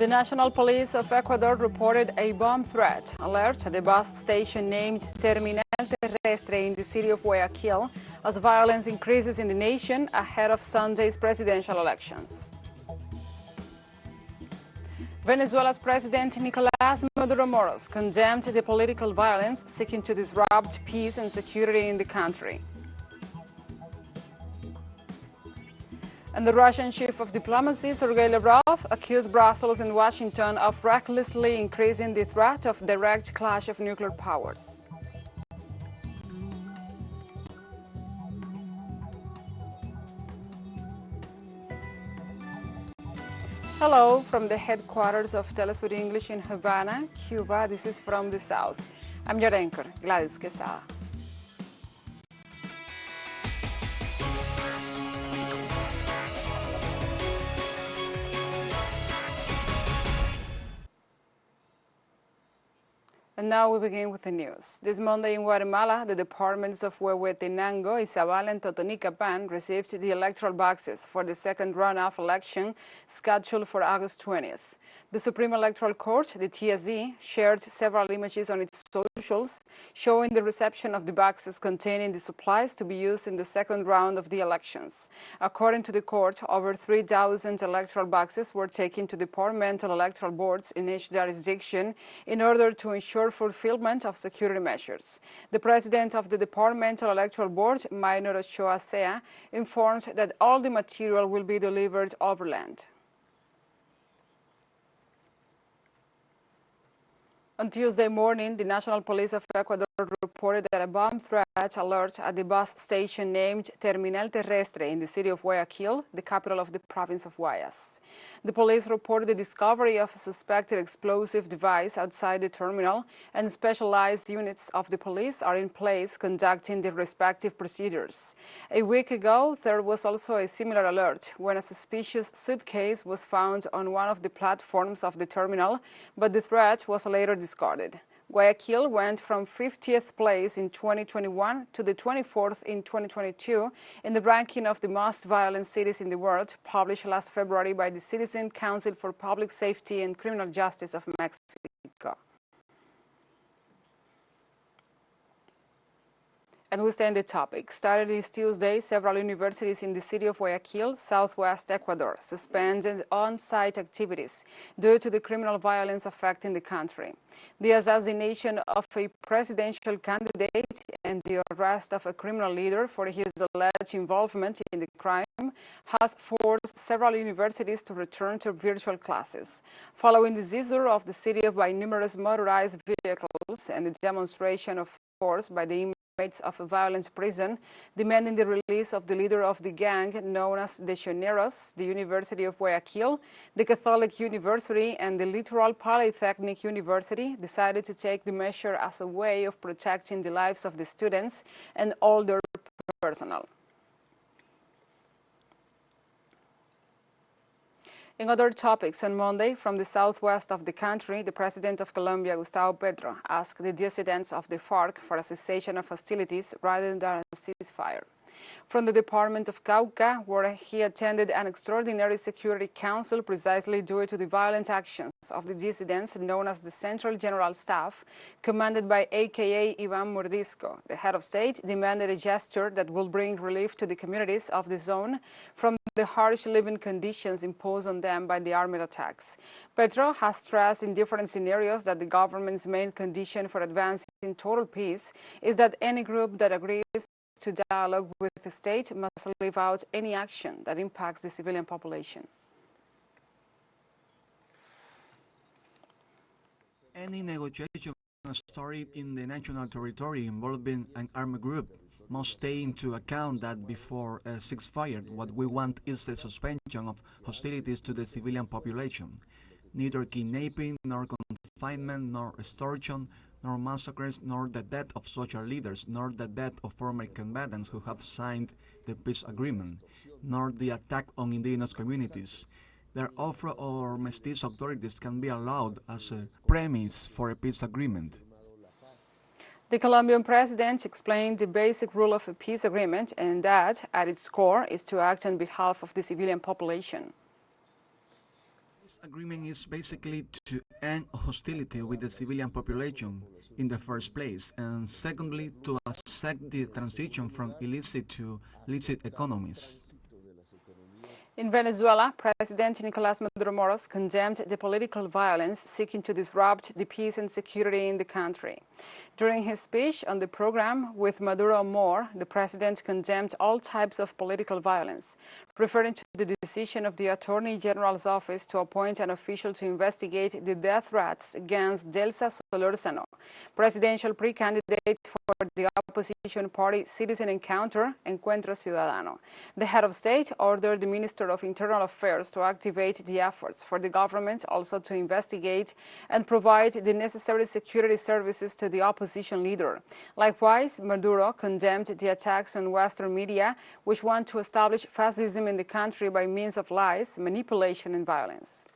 The National Police of Ecuador reported a bomb threat alert at the bus station named Terminal Terrestre in the city of Guayaquil as violence increases in the nation ahead of Sunday's presidential elections. Venezuela's President Nicolas Maduro condemned the political violence seeking to disrupt peace and security in the country. And the Russian chief of diplomacy, Sergei Lavrov, accused Brussels and Washington of recklessly increasing the threat of direct clash of nuclear powers. Hello from the headquarters of TeleSUR English in Havana, Cuba. This is From the South. I'm your anchor, Gladys Quesada. And now we begin with the news. This Monday in Guatemala, the departments of Huehuetenango, Izabal, and Totonicapán received the electoral boxes for the second runoff election scheduled for August 20th. The Supreme Electoral Court, the TSE, shared several images on its socials showing the reception of the boxes containing the supplies to be used in the second round of the elections. According to the court, over 3,000 electoral boxes were taken to departmental electoral boards in each jurisdiction in order to ensure fulfillment of security measures. The president of the Departmental Electoral Board, Minor Ochoa Sea, informed that all the material will be delivered overland. On Tuesday morning, the National Police of Ecuador reported that a bomb threat alert at the bus station named Terminal Terrestre in the city of Guayaquil, the capital of the province of Guayas. The police reported the discovery of a suspected explosive device outside the terminal, and specialized units of the police are in place conducting the respective procedures. A week ago, there was also a similar alert when a suspicious suitcase was found on one of the platforms of the terminal, but the threat was later discarded. Guayaquil went from 50th place in 2021 to the 24th in 2022 in the ranking of the most violent cities in the world, published last February by the Citizen Council for Public Safety and Criminal Justice of Mexico. And we stay on the topic. Started this Tuesday, several universities in the city of Guayaquil, southwest Ecuador, suspended on-site activities due to the criminal violence affecting the country. The assassination of a presidential candidate and the arrest of a criminal leader for his alleged involvement in the crime has forced several universities to return to virtual classes. Following the seizure of the city by numerous motorized vehicles and the demonstration of force by the of a violent prison, demanding the release of the leader of the gang known as the Choneros, the University of Guayaquil, the Catholic University, and the Littoral Polytechnic University decided to take the measure as a way of protecting the lives of the students and all their personnel. In other topics, on Monday, from the southwest of the country, the president of Colombia, Gustavo Petro, asked the dissidents of the FARC for a cessation of hostilities rather than a ceasefire. From the department of Cauca, where he attended an extraordinary security council precisely due to the violent actions of the dissidents known as the Central General Staff, commanded by AKA Iván Mordisco, the head of state demanded a gesture that will bring relief to the communities of the zone from the harsh living conditions imposed on them by the armed attacks. Petro has stressed in different scenarios that the government's main condition for advancing total peace is that any group that agrees to dialogue with the state must leave out any action that impacts the civilian population. Any negotiation started in the national territory involving an armed group must take into account that before a ceasefire, what we want is the suspension of hostilities to the civilian population. Neither kidnapping, nor confinement, nor extortion, nor massacres, nor the death of social leaders, nor the death of former combatants who have signed the peace agreement, nor the attack on indigenous communities. Their offer or mestizo authorities can be allowed as a premise for a peace agreement. The Colombian president explained the basic rule of a peace agreement, and that, at its core, is to act on behalf of the civilian population. This agreement is basically to end hostility with the civilian population in the first place, and secondly, to accept the transition from illicit to licit economies. In Venezuela, President Nicolas Maduro condemned the political violence seeking to disrupt the peace and security in the country. During his speech on the program With Maduro More, the president condemned all types of political violence, referring to the decision of the Attorney General's office to appoint an official to investigate the death threats against Delsa Solorzano, presidential pre-candidate for the opposition party Citizen Encounter, Encuentro Ciudadano. The head of state ordered the Minister of Internal Affairs to activate the efforts for the government also to investigate and provide the necessary security services to the opposition leader. Likewise, Maduro condemned the attacks on Western media, which want to establish fascism in the country by means of lies, manipulation, and violence.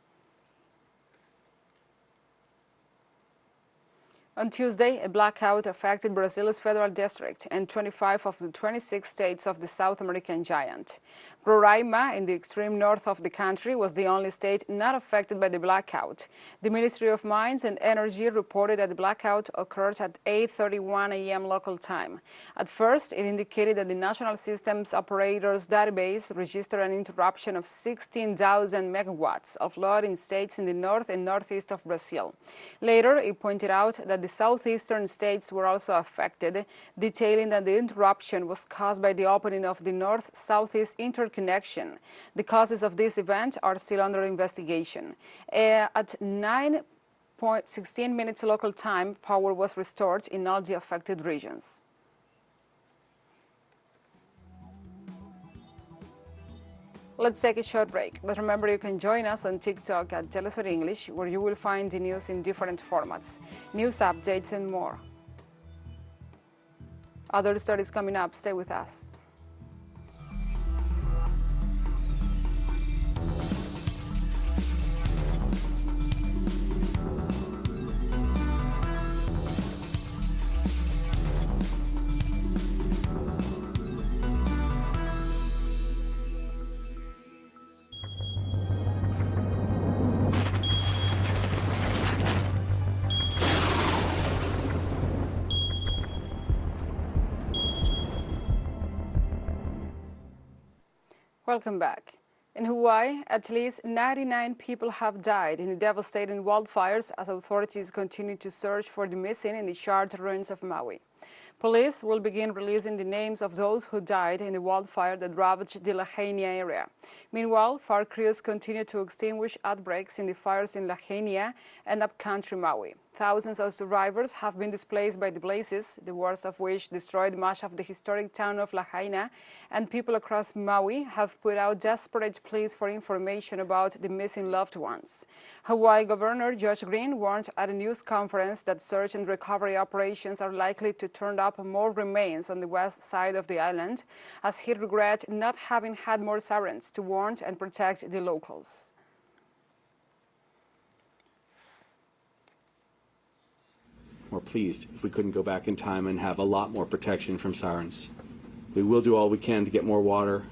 On Tuesday, a blackout affected Brazil's federal district and 25 of the 26 states of the South American giant. Roraima, in the extreme north of the country, was the only state not affected by the blackout. The Ministry of Mines and Energy reported that the blackout occurred at 8:31 a.m. local time. At first, it indicated that the National Systems Operators Database registered an interruption of 16,000 megawatts of load in states in the north and northeast of Brazil. Later, it pointed out that the southeastern states were also affected, detailing that the interruption was caused by the opening of the north-southeast interconnection. The causes of this event are still under investigation. At 9:16 local time, power was restored in all the affected regions. Let's take a short break, but remember you can join us on TikTok at TeleSUR English, where you will find the news in different formats, news updates and more. Other stories coming up, stay with us. Welcome back. In Hawaii, at least 99 people have died in the devastating wildfires as authorities continue to search for the missing in the charred ruins of Maui. Police will begin releasing the names of those who died in the wildfire that ravaged the Lahaina area. Meanwhile, FARC crews continue to extinguish outbreaks in the fires in Lahaina and upcountry Maui. Thousands of survivors have been displaced by the blazes, the worst of which destroyed much of the historic town of Lahaina, and people across Maui have put out desperate pleas for information about the missing loved ones. Hawaii Governor Josh Green warned at a news conference that search and recovery operations are likely to turn up more remains on the west side of the island, as he regrets not having had more sirens to warn and protect the locals. More pleased if we couldn't go back in time and have a lot more protection from sirens. We will do all we can to get more water.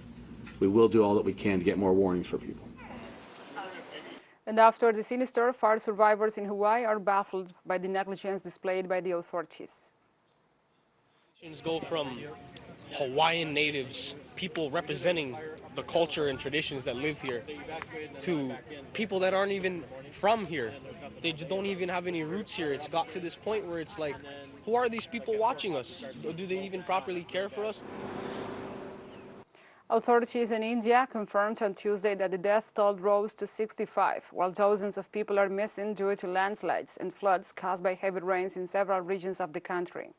We will do all that we can to get more warnings for people. And after the sinister, fire survivors in Hawaii are baffled by the negligence displayed by the authorities. Go from Hawaiian natives, people representing the culture and traditions that live here, to people that aren't even from here. They just don't even have any roots here. It's got to this point where it's like, who are these people watching us? Do they even properly care for us? Authorities in India confirmed on Tuesday that the death toll rose to 65, while dozens of people are missing due to landslides and floods caused by heavy rains in several regions of the country.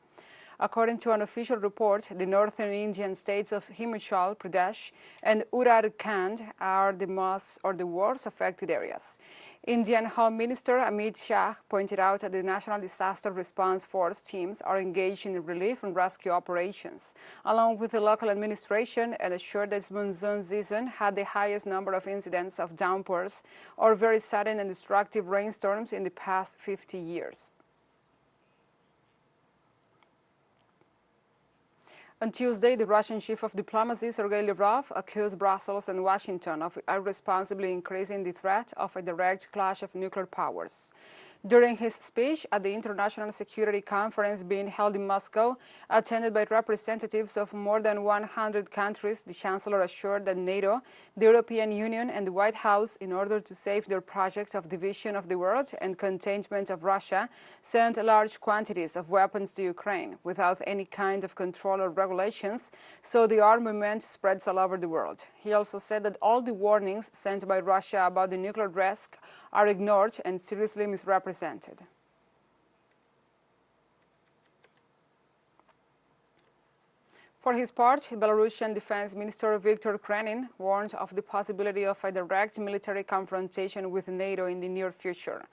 According to an official report, the northern Indian states of Himachal Pradesh and Uttarakhand are the worst affected areas. Indian Home Minister Amit Shah pointed out that the National Disaster Response Force teams are engaged in relief and rescue operations, along with the local administration, and assured that monsoon season had the highest number of incidents of downpours or very sudden and destructive rainstorms in the past 50 years. On Tuesday, the Russian chief of diplomacy, Sergei Lavrov, accused Brussels and Washington of irresponsibly increasing the threat of a direct clash of nuclear powers. During his speech at the International Security Conference being held in Moscow, attended by representatives of more than 100 countries, the Chancellor assured that NATO, the European Union and the White House, in order to save their project of division of the world and containment of Russia, sent large quantities of weapons to Ukraine without any kind of control or regulations, so the armament spreads all over the world. He also said that all the warnings sent by Russia about the nuclear risk are ignored and seriously misrepresented. For his part, Belarusian Defense Minister Viktor Krenin warned of the possibility of a direct military confrontation with NATO in the near future.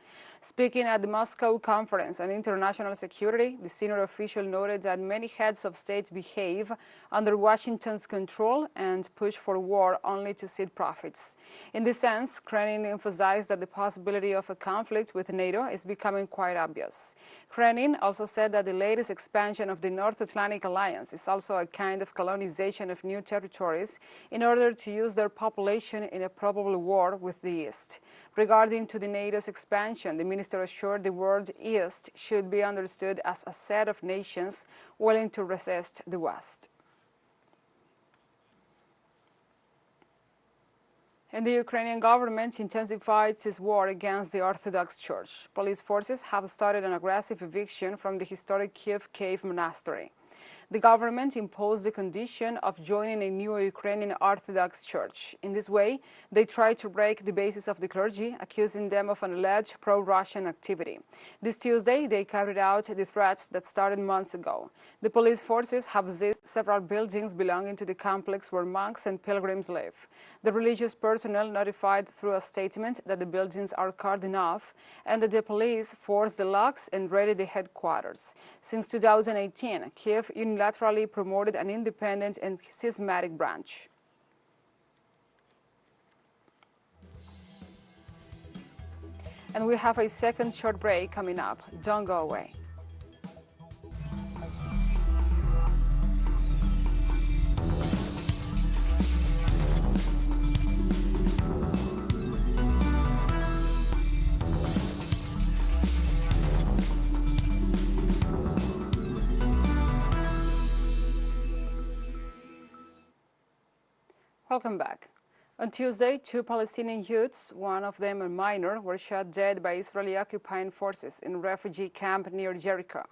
Speaking at the Moscow Conference on International Security, the senior official noted that many heads of state behave under Washington's control and push for war only to seek profits. In this sense, Krenin emphasized that the possibility of a conflict with NATO is becoming quite obvious. Krenin also said that the latest expansion of the North Atlantic Alliance is also a kind of colonization of new territories in order to use their population in a probable war with the East. Regarding to the NATO's expansion, the minister assured the word East should be understood as a set of nations willing to resist the West. And the Ukrainian government intensifies its war against the Orthodox Church. Police forces have started an aggressive eviction from the historic Kiev Cave Monastery. The government imposed the condition of joining a new Ukrainian Orthodox Church. In this way, they tried to break the basis of the clergy, accusing them of an alleged pro-Russian activity. This Tuesday, they carried out the threats that started months ago. The police forces have seized several buildings belonging to the complex where monks and pilgrims live. The religious personnel notified through a statement that the buildings are cordoned off and that the police forced the locks and raided the headquarters. Since 2018, Kiev unilaterally promoted an independent and schismatic branch. And we have a second short break coming up. Don't go away. Welcome back. On Tuesday, two Palestinian youths, one of them a minor, were shot dead by Israeli occupying forces in a refugee camp near Jericho.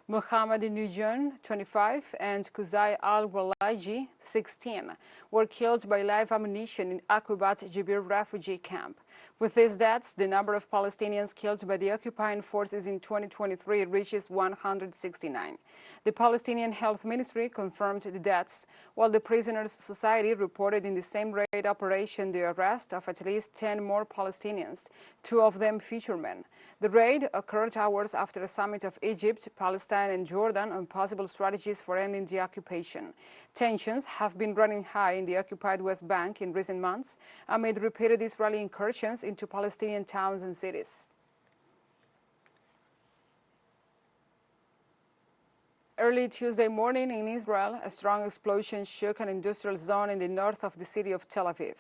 Mohammed Nujon, 25, and Kuzai al-Walaji, 16, were killed by live ammunition in Akubat Jibir refugee camp. With these deaths, the number of Palestinians killed by the occupying forces in 2023 reaches 169. The Palestinian Health Ministry confirmed the deaths, while the Prisoners' Society reported in the same raid operation the arrest of at least 10 more Palestinians, 2 of them fishermen. The raid occurred hours after a summit of Egypt, Palestine and Jordan on possible strategies for ending the occupation. Tensions have been running high in the occupied West Bank in recent months amid repeated Israeli incursions into Palestinian towns and cities. Early Tuesday morning in Israel, a strong explosion shook an industrial zone in the north of the city of Tel Aviv.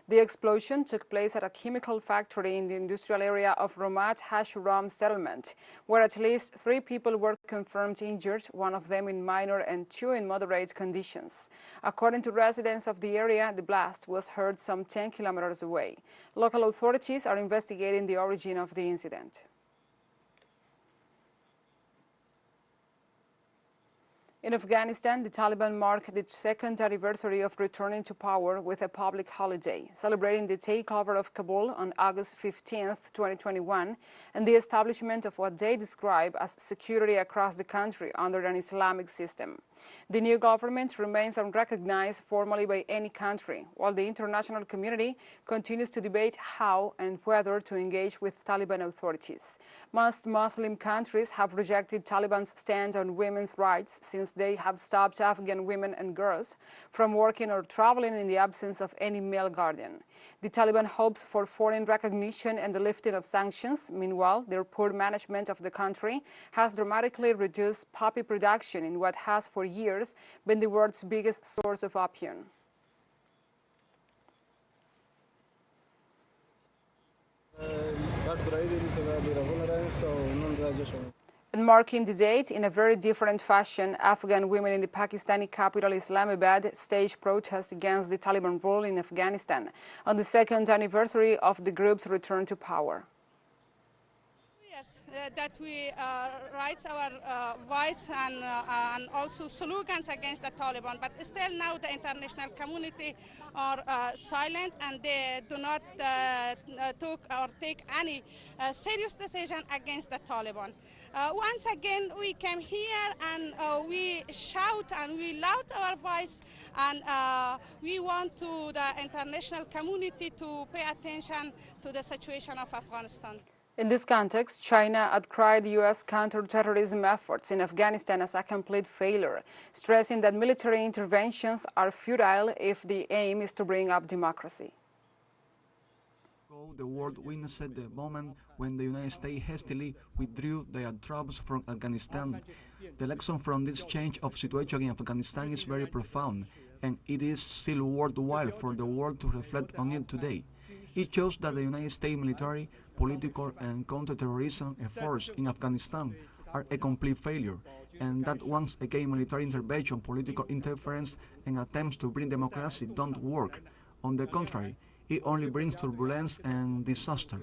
The explosion took place at a chemical factory in the industrial area of Ramat HaShuram settlement, where at least 3 people were confirmed injured, one of them in minor and 2 in moderate conditions. According to residents of the area, the blast was heard some 10 kilometers away. Local authorities are investigating the origin of the incident. In Afghanistan, the Taliban marked the second anniversary of returning to power with a public holiday, celebrating the takeover of Kabul on August 15, 2021, and the establishment of what they describe as security across the country under an Islamic system. The new government remains unrecognized formally by any country, while the international community continues to debate how and whether to engage with Taliban authorities. Most Muslim countries have rejected Taliban's stand on women's rights since they have stopped Afghan women and girls from working or traveling in the absence of any male guardian. The Taliban hopes for foreign recognition and the lifting of sanctions. Meanwhile, their poor management of the country has dramatically reduced poppy production in what has for years been the world's biggest source of opium. And marking the date in a very different fashion, Afghan women in the Pakistani capital Islamabad staged protests against the Taliban rule in Afghanistan on the second anniversary of the group's return to power. That we raise our voice and also slogans against the Taliban, but still now the international community are silent and they do not take any serious decision against the Taliban. Once again, we came here and we shout and we loud our voice, and we want to the international community to pay attention to the situation of Afghanistan. In this context, China outcried the U.S. counterterrorism efforts in Afghanistan as a complete failure, stressing that military interventions are futile if the aim is to bring up democracy. The world witnessed the moment when the United States hastily withdrew their troops from Afghanistan. The lesson from this change of situation in Afghanistan is very profound, and it is still worthwhile for the world to reflect on it today. It shows that the United States military, political and counterterrorism efforts in Afghanistan are a complete failure, and that once again military intervention, political interference and attempts to bring democracy don't work. On the contrary, it only brings turbulence and disaster.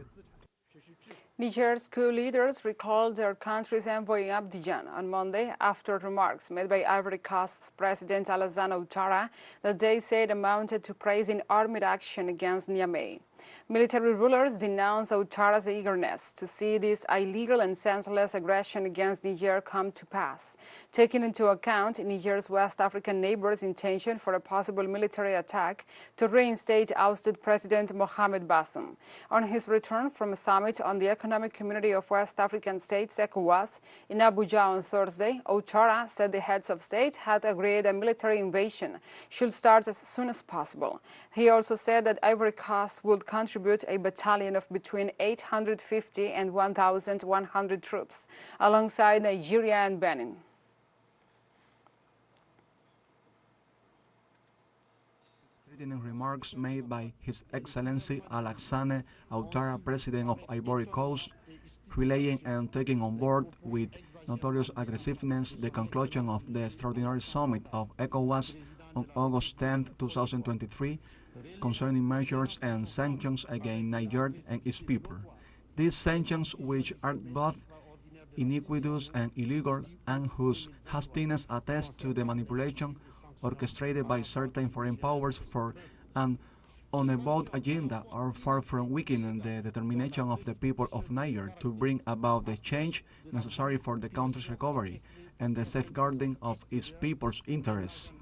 Niger's coup leaders recalled their country's envoy in Abidjan on Monday after remarks made by Ivory Coast's President Alassane Ouattara that they said amounted to praising armed action against Niamey. Military rulers denounced Ouattara's eagerness to see this illegal and senseless aggression against Niger come to pass, taking into account Niger's West African neighbor's intention for a possible military attack to reinstate ousted President Mohamed Bazoum. On his return from a summit on the Economic Community of West African States, ECOWAS, in Abuja on Thursday, Ouattara said the heads of state had agreed a military invasion should start as soon as possible. He also said that Ivory Coast would contribute a battalion of between 850 and 1,100 troops, alongside Nigeria and Benin. Remarks made by His Excellency Alassane Ouattara, President of Ivory Coast, relaying and taking on board with notorious aggressiveness the conclusion of the extraordinary summit of ECOWAS on August 10, 2023, concerning measures and sanctions against Niger and its people. These sanctions, which are both iniquitous and illegal, and whose hastiness attests to the manipulation orchestrated by certain foreign powers for an unavowed agenda, are far from weakening the determination of the people of Niger to bring about the change necessary for the country's recovery and the safeguarding of its people's interests.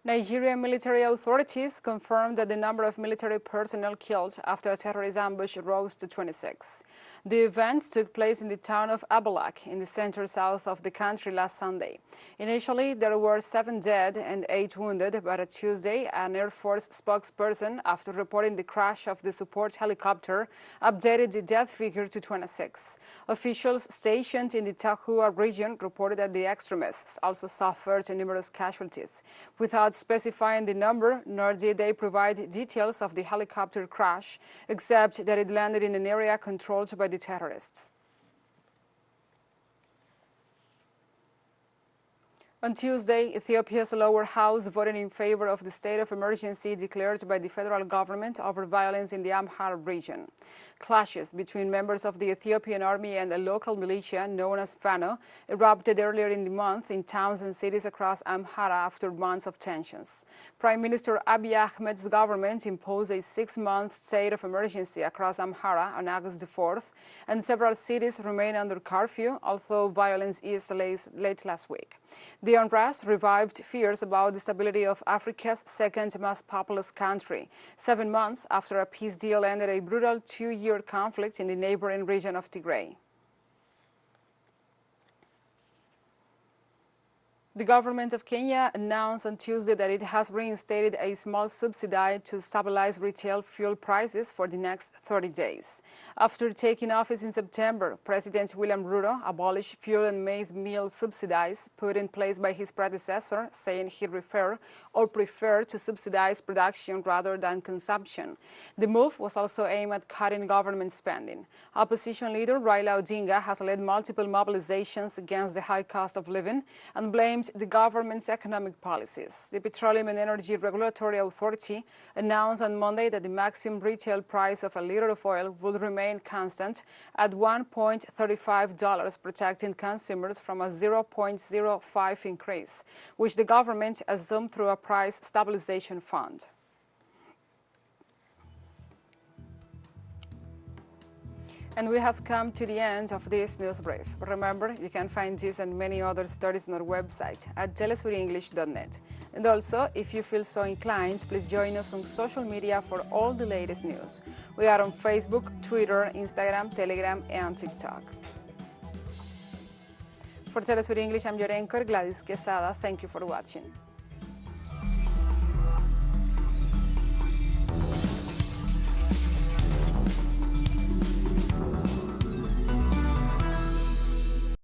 Nigerian military authorities confirmed that the number of military personnel killed after a terrorist ambush rose to 26. The events took place in the town of Abalak in the center-south of the country last Sunday. Initially, there were 7 dead and 8 wounded, but on Tuesday, an Air Force spokesperson, after reporting the crash of the support helicopter, updated the death figure to 26. Officials stationed in the Tahua region reported that the extremists also suffered numerous casualties. Without specifying the number, nor did they provide details of the helicopter crash, except that it landed in an area controlled by the terrorists. On Tuesday, Ethiopia's lower house voted in favor of the state of emergency declared by the federal government over violence in the Amhara region. Clashes between members of the Ethiopian army and a local militia known as Fano erupted earlier in the month in towns and cities across Amhara after months of tensions. Prime Minister Abiy Ahmed's government imposed a 6-month state of emergency across Amhara on August the 4th, and several cities remain under curfew, although violence eased late last week. The unrest revived fears about the stability of Africa's second most populous country, 7 months after a peace deal ended a brutal 2-year conflict in the neighboring region of Tigray. The government of Kenya announced on Tuesday that it has reinstated a small subsidy to stabilize retail fuel prices for the next 30 days. After taking office in September, President William Ruto abolished fuel and maize meal subsidies put in place by his predecessor, saying he preferred to subsidize production rather than consumption. The move was also aimed at cutting government spending. Opposition leader Raila Odinga has led multiple mobilizations against the high cost of living and blamed the government's economic policies. The Petroleum and Energy Regulatory Authority announced on Monday that the maximum retail price of a liter of oil will remain constant at $1.35, protecting consumers from a 0.05 increase, which the government assumed through a price stabilization fund. And we have come to the end of this news brief. Remember, you can find this and many other stories on our website at telesurenglish.net. And also, if you feel so inclined, please join us on social media for all the latest news. We are on Facebook, Twitter, Instagram, Telegram, and TikTok. For TeleSUR English, I'm your anchor, Gladys Quesada. Thank you for watching.